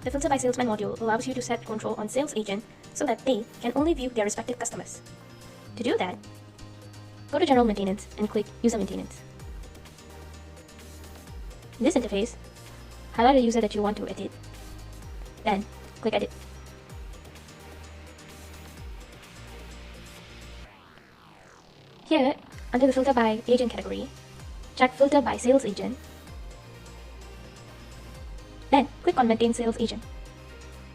The Filter by Salesman module allows you to set control on sales agent so that they can only view their respective customers. To do that, go to General Maintenance and click User Maintenance. In this interface, highlight the user that you want to edit, then click Edit. Here, under the Filter by Agent category, check Filter by Sales Agent. Then, click on Maintain Sales Agent.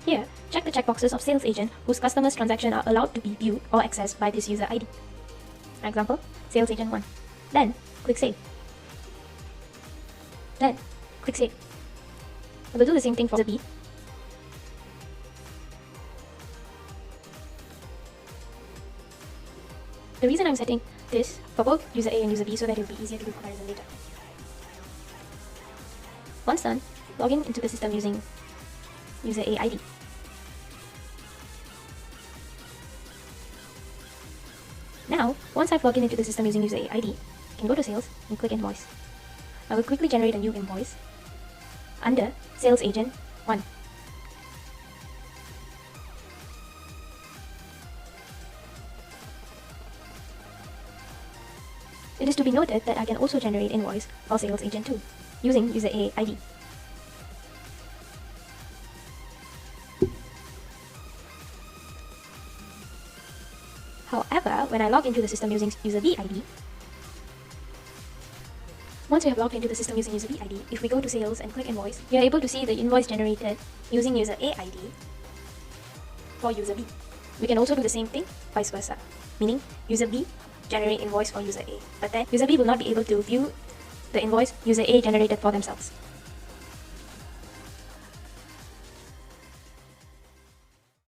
Here, check the checkboxes of Sales Agent whose customers' transactions are allowed to be viewed or accessed by this user ID. For example, Sales Agent 1. Then, click Save. Then, click Save. I will do the same thing for user B. The reason I'm setting this for both user A and user B so that it will be easier to do comparison later. Once done, log in into the system using user A ID. Now, once I've logged in into the system using user A ID, I can go to Sales and click Invoice. I will quickly generate a new invoice under Sales Agent 1. It is to be noted that I can also generate invoice for Sales Agent 2 using user A ID. However, when I log into the system using user B ID, once we have logged into the system using user B ID, if we go to Sales and click Invoice, we are able to see the invoice generated using user A ID for user B. We can also do the same thing vice versa, meaning user B generate invoice for user A, but then user B will not be able to view the invoice user A generated for themselves.